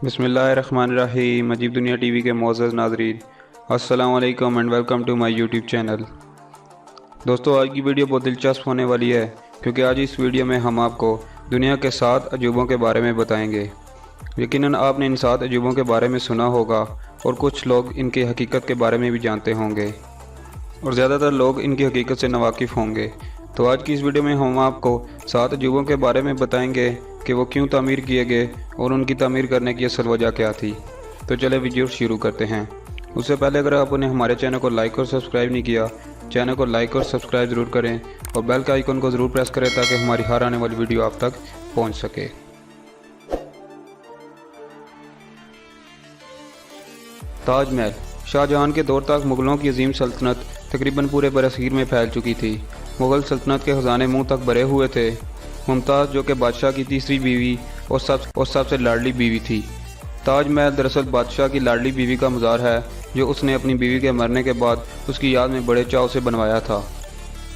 बिस्मिल्लाहिर्रहमानिर्रहीम। अजीब दुनिया टीवी के मोअज़्ज़ज़ नाज़रीन, अस्सलाम वालेकुम and welcome to my YouTube channel. दोस्तों, आज की वीडियो बहुत दिलचस्प होने वाली है क्योंकि आज इस वीडियो में हम आपको दुनिया के 7 अजूबों के बारे में बताएंगे। यकीनन आपने इन 7 अजूबों के बारे में सुना होगा और कुछ लोग इनकी हकीकत के बारे में भी जानते होंगे और ज़्यादातर लोग इनकी हकीकत से नावाकिफ़ होंगे। तो आज की इस वीडियो में हम आपको 7 अजूबों के बारे में बताएंगे कि वो क्यों तामीर किए गए और उनकी तामीर करने की असल वजह क्या थी। तो चले वीडियो शुरू करते हैं। उससे पहले अगर आपने हमारे चैनल को लाइक और सब्सक्राइब नहीं किया, चैनल को लाइक और सब्सक्राइब ज़रूर करें और बेल के आइकन को ज़रूर प्रेस करें ताकि हमारी हर आने वाली वीडियो आप तक पहुंच सके। ताजमहल। शाहजहां के दौर तक मुग़लों की अजीम सल्तनत तकरीबन पूरे बरसगीर में फैल चुकी थी। मुग़ल सल्तनत के ख़जाने मुँह तक भरे हुए थे। मुमताज़, जो कि बादशाह की तीसरी बीवी और सबसे लाडली बीवी थी। ताजमहल दरअसल बादशाह की लाडली बीवी का मज़ार है जो उसने अपनी बीवी के मरने के बाद उसकी याद में बड़े चाव से बनवाया था।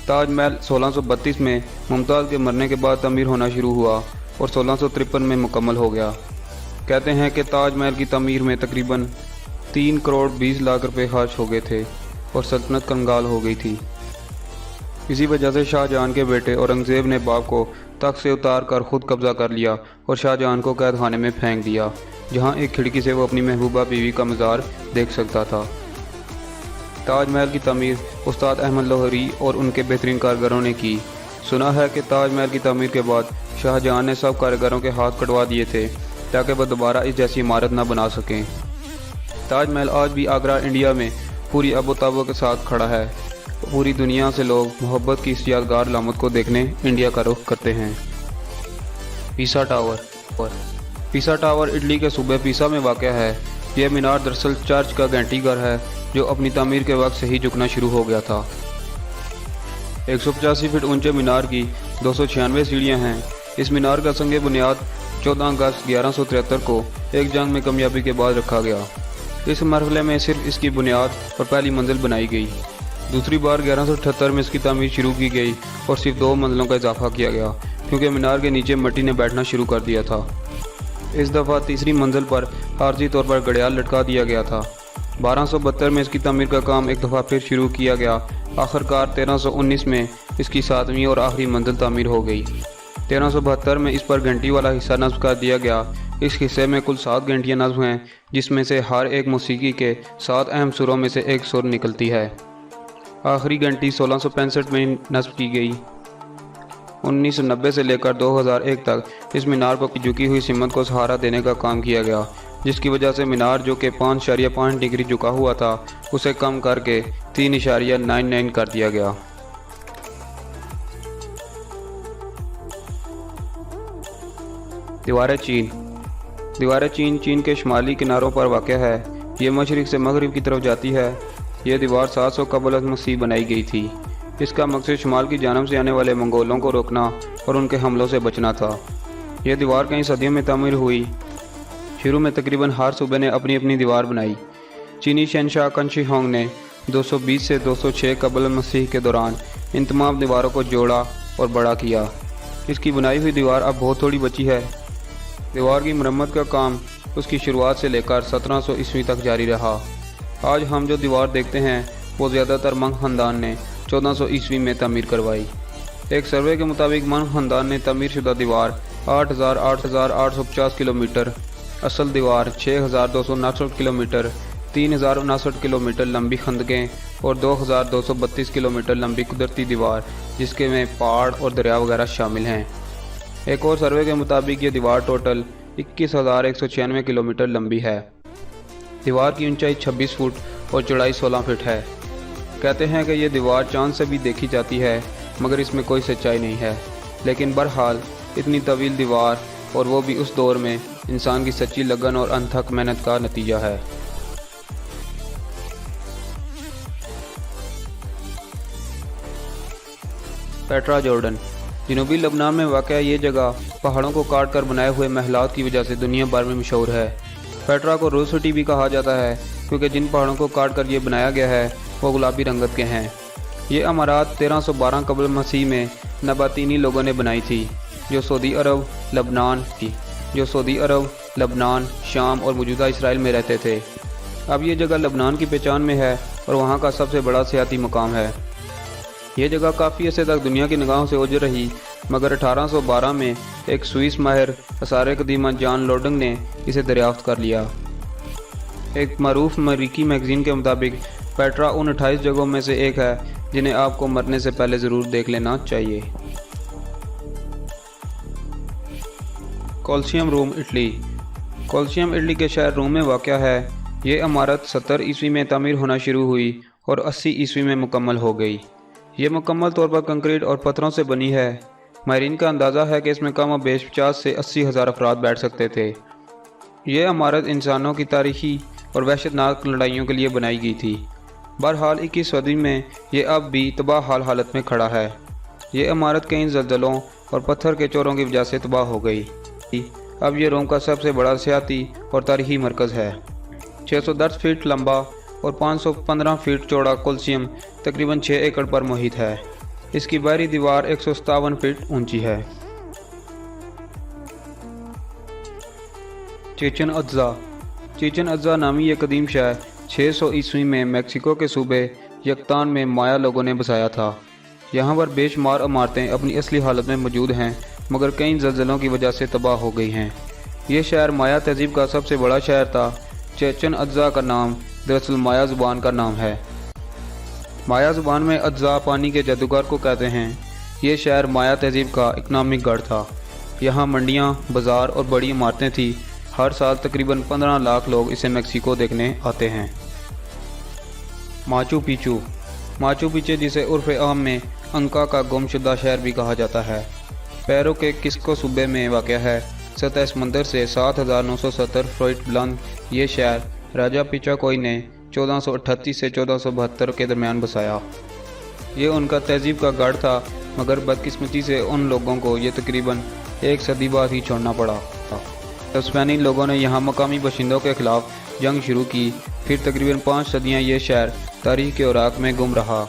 ताजमहल 1632 में मुमताज़ के मरने के बाद तमीर होना शुरू हुआ और 1653 में मुकम्मल हो गया। कहते हैं कि ताजमहल की तमीर में तकरीबन 3 करोड़ 20 लाख रुपए खर्च हो गए थे और सल्तनत कंगाल हो गई थी। इसी वजह से शाहजहां के बेटे औरंगज़ेब ने बाप को तख्त से उतार कर खुद कब्ज़ा कर लिया और शाहजहां को कैद खाने में फेंक दिया, जहां एक खिड़की से वो अपनी महबूबा बीवी का मज़ार देख सकता था। ताजमहल की तमीर उस्ताद अहमद लाहौरी और उनके बेहतरीन कारीगरों ने की। सुना है कि ताजमहल की तमीर के बाद शाहजहां ने सब कारीगरों के हाथ कटवा दिए थे ताकि वह दोबारा इस जैसी इमारत न बना सकें। ताजमहल आज भी आगरा, इंडिया में पूरी अबोताबो के साथ खड़ा है। पूरी दुनिया से लोग मोहब्बत की इस यादगार लामत को देखने इंडिया का रुख करते हैं। पीसा टावर। पीसा टावर इटली के सूबे पीसा में वाक़ है। यह मीनार दरअसल चर्च का घंटीघर है जो अपनी तामीर के वक्त से ही झुकना शुरू हो गया था। 185 फीट ऊंचे मीनार की 296 सीढ़ियाँ हैं। इस मीनार का संग बुनियाद 14 अगस्त 1173 को एक जंग में कामयाबी के बाद रखा गया। इस मरहले में सिर्फ इसकी बुनियाद और पहली मंजिल बनाई गई। दूसरी बार 1178 में इसकी तामीर शुरू की गई और सिर्फ 2 मंजिलों का इजाफा किया गया क्योंकि मीनार के नीचे मिट्टी ने बैठना शुरू कर दिया था। इस दफ़ा तीसरी मंजिल पर आर्जी तौर पर घड़ियाल लटका दिया गया था। 1272 में इसकी तामीर का काम एक दफ़ा फिर शुरू किया गया। आखिरकार 1319 में इसकी 7वीं और आखिरी मंजिल तामीर हो गई। 1372 में इस पर घंटी वाला हिस्सा नस्ब कर दिया गया। इस हिस्से में कुल 7 घंटियाँ नस्ब हैं, जिसमें से हर एक मौसीकी के 7 अहम सुरों में से एक सुर निकलती है। आखिरी घंटी 1665 में नस्ब की गई। 1990 से लेकर 2001 तक इस मीनार पर झुकी हुई सिमत को सहारा देने का काम किया गया, जिसकी वजह से मीनार जो कि 5.5 डिग्री झुका हुआ था उसे कम करके 3.99 कर दिया गया। दीवार चीन। दीवार चीन चीन के शुमाली किनारों पर वाक़ है। ये मशरिक़ से मगरिब की तरफ जाती है। यह दीवार 700 कबल मसीह बनाई गई थी। इसका मकसद शुमाल की जानब से आने वाले मंगोलों को रोकना और उनके हमलों से बचना था। यह दीवार कई सदियों में तामीर हुई। शुरू में तकरीबन हर सूबे ने अपनी अपनी दीवार बनाई। चीनी शहनशाह कन शी हुआंग ने 220 से 206 कबल मसीह के दौरान इन तमाम दीवारों को जोड़ा और बड़ा किया। इसकी बनाई हुई दीवार अब बहुत थोड़ी बची है। दीवार की मरम्मत का काम उसकी शुरुआत से लेकर 1700 ईस्वी तक जारी रहा। आज हम जो दीवार देखते हैं वो ज़्यादातर मंग ख़ानदान ने 1400 ईस्वी में तामीर करवाई। एक सर्वे के मुताबिक मंग ख़ानदान ने तामीर शुदा दीवार 8,850 किलोमीटर, असल दीवार 6,269 किलोमीटर, 3,059 किलोमीटर लंबी खंदकें और 2,232 किलोमीटर लंबी कुदरती दीवार, जिसके में पहाड़ और दरिया वगैरह शामिल हैं। एक और सर्वे के मुताबिक ये दीवार टोटल 21,196 किलोमीटर लंबी है। दीवार की ऊंचाई 26 फुट और चौड़ाई 16 फीट है। कहते हैं कि यह दीवार चांद से भी देखी जाती है, मगर इसमें कोई सच्चाई नहीं है। लेकिन बहरहाल इतनी तवील दीवार, और वो भी उस दौर में, इंसान की सच्ची लगन और अनथक मेहनत का नतीजा है। Petra Jordan. जनूबी लबनान में वाक़ ये जगह पहाड़ों को काट कर बनाए हुए महलात की वजह से दुनिया भर में मशहूर है। पेट्रा को रोज़ सिटी भी कहा जाता है क्योंकि जिन पहाड़ों को काट कर ये बनाया गया है वो गुलाबी रंगत के हैं। ये इमारत 1312 कबल मसीह में नबातीनी लोगों ने बनाई थी, जो सऊदी अरब, लबनान, शाम और मौजूदा इसराइल में रहते थे। अब ये जगह लबनान की पहचान में है और वहाँ का सबसे बड़ा सियाती मकाम है। ये जगह काफ़ी अर्से तक दुनिया की निगाहों से ओझल रही, मगर 1812 में एक स्विस माहिर आसार कदीमा जॉन लोडिंग ने इसे दरियाफ्त कर लिया। एक मरूफ अमेरिकी मैगज़ीन के मुताबिक पेट्रा उन 28 जगहों में से एक है जिन्हें आपको मरने से पहले ज़रूर देख लेना चाहिए। कोलोसियम, रोम, इटली। कोलोसियम इटली के शहर रोम में वाक़या है। ये इमारत 70 ईस्वी में तामीर होना शुरू हुई और 80 ईस्वी में मुकम्मल हो गई। ये मुकम्मल तौर पर कंक्रीट और पत्थरों से बनी है। माहिरीन का अंदाज़ा है कि इसमें कम बेश 50 से 80 हज़ार अफराद बैठ सकते थे। यह इमारत इंसानों की तारीखी और वहशतनाक लड़ाइयों के लिए बनाई गई थी। बहरहाल 21 सदी में यह अब भी तबाह हालत में खड़ा है। ये इमारत कई ज़लज़लों और पत्थर के चोरों की वजह से तबाह हो गई। अब ये रोम का सबसे बड़ा सियाती और तारीखी मरकज़ है। 610 फीट लंबा और 515 फीट चौड़ा कोलोसियम तकरीबन 6 एकड़ पर मुहित है। इसकी बाहरी दीवार 157 फीट ऊंची है। चेचन अज़्ज़ा। चेचन अज़्ज़ा नामी एक कदीम शहर 600 ईस्वी में मेक्सिको के सूबे यकतान में माया लोगों ने बसाया था। यहाँ पर बेशुमार इमारतें अपनी असली हालत में मौजूद हैं, मगर कई ज़लज़लों की वजह से तबाह हो गई हैं। ये शहर माया तहज़ीब का सबसे बड़ा शहर था। चेचन अज़्ज़ा का नाम दरअसल माया ज़ुबान का नाम है। माया ज़ुबान में अज़्ज़ा पानी के जादूगर को कहते हैं। ये शहर माया तहज़ीब का इकनॉमिक गढ़ था। यहाँ मंडियाँ, बाज़ार और बड़ी इमारतें थीं। हर साल तकरीबन 15 लाख लोग इसे मेक्सिको देखने आते हैं। Machu Picchu. माचू पिचू जिसे उर्फ़ आम में अंका का गुमशुदा शहर भी कहा जाता है, पेरू के किस्को सूबे में वाक़या है। सतह समंदर से 7970 फीट बुलंद ये शहर राजा पिचाकोई ने 1438 से 1472 के दरमियान बसाया। ये उनका तहज़ीब का गढ़ था, मगर बदकिस्मती से उन लोगों को ये तकरीबन एक सदी बाद ही छोड़ना पड़ा। स्पेनी लोगों ने यहाँ मकामी बाशिंदों के ख़िलाफ़ जंग शुरू की। फिर तकरीबन 5 सदियाँ ये शहर तारीख़ के औराक में गुम रहा।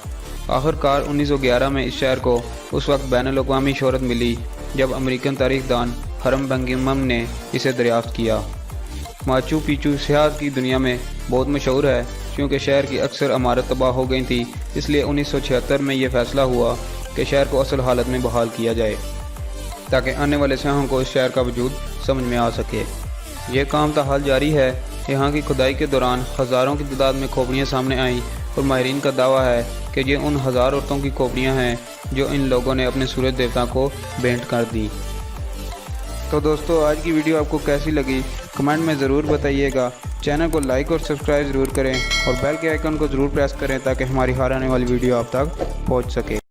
आखिरकार 1911 में इस शहर को उस वक्त बैनुल-अक़वामी शोहरत मिली जब अमेरिकन तारीख़दान हरम बंगिमम ने इसे दरियाफ्त किया। माचू पिचू सियाहत की दुनिया में बहुत मशहूर है क्योंकि शहर की अक्सर इमारत तबाह हो गई थी। इसलिए 1976 में यह फ़ैसला हुआ कि शहर को असल हालत में बहाल किया जाए ताकि आने वाले सयाहों को इस शहर का वजूद समझ में आ सके। यह काम ताहाल जारी है। यहाँ की खुदाई के दौरान हज़ारों की तादाद में खोपड़ियाँ सामने आईं और माहिरीन का दावा है कि ये उन 1000 औरतों की खोपड़ियाँ हैं जो इन लोगों ने अपने सूरज देवता को भेंट कर दी। तो दोस्तों, आज की वीडियो आपको कैसी लगी कमेंट में ज़रूर बताइएगा। चैनल को लाइक और सब्सक्राइब ज़रूर करें और बेल के आइकन को ज़रूर प्रेस करें ताकि हमारी हर आने वाली वीडियो आप तक पहुंच सके।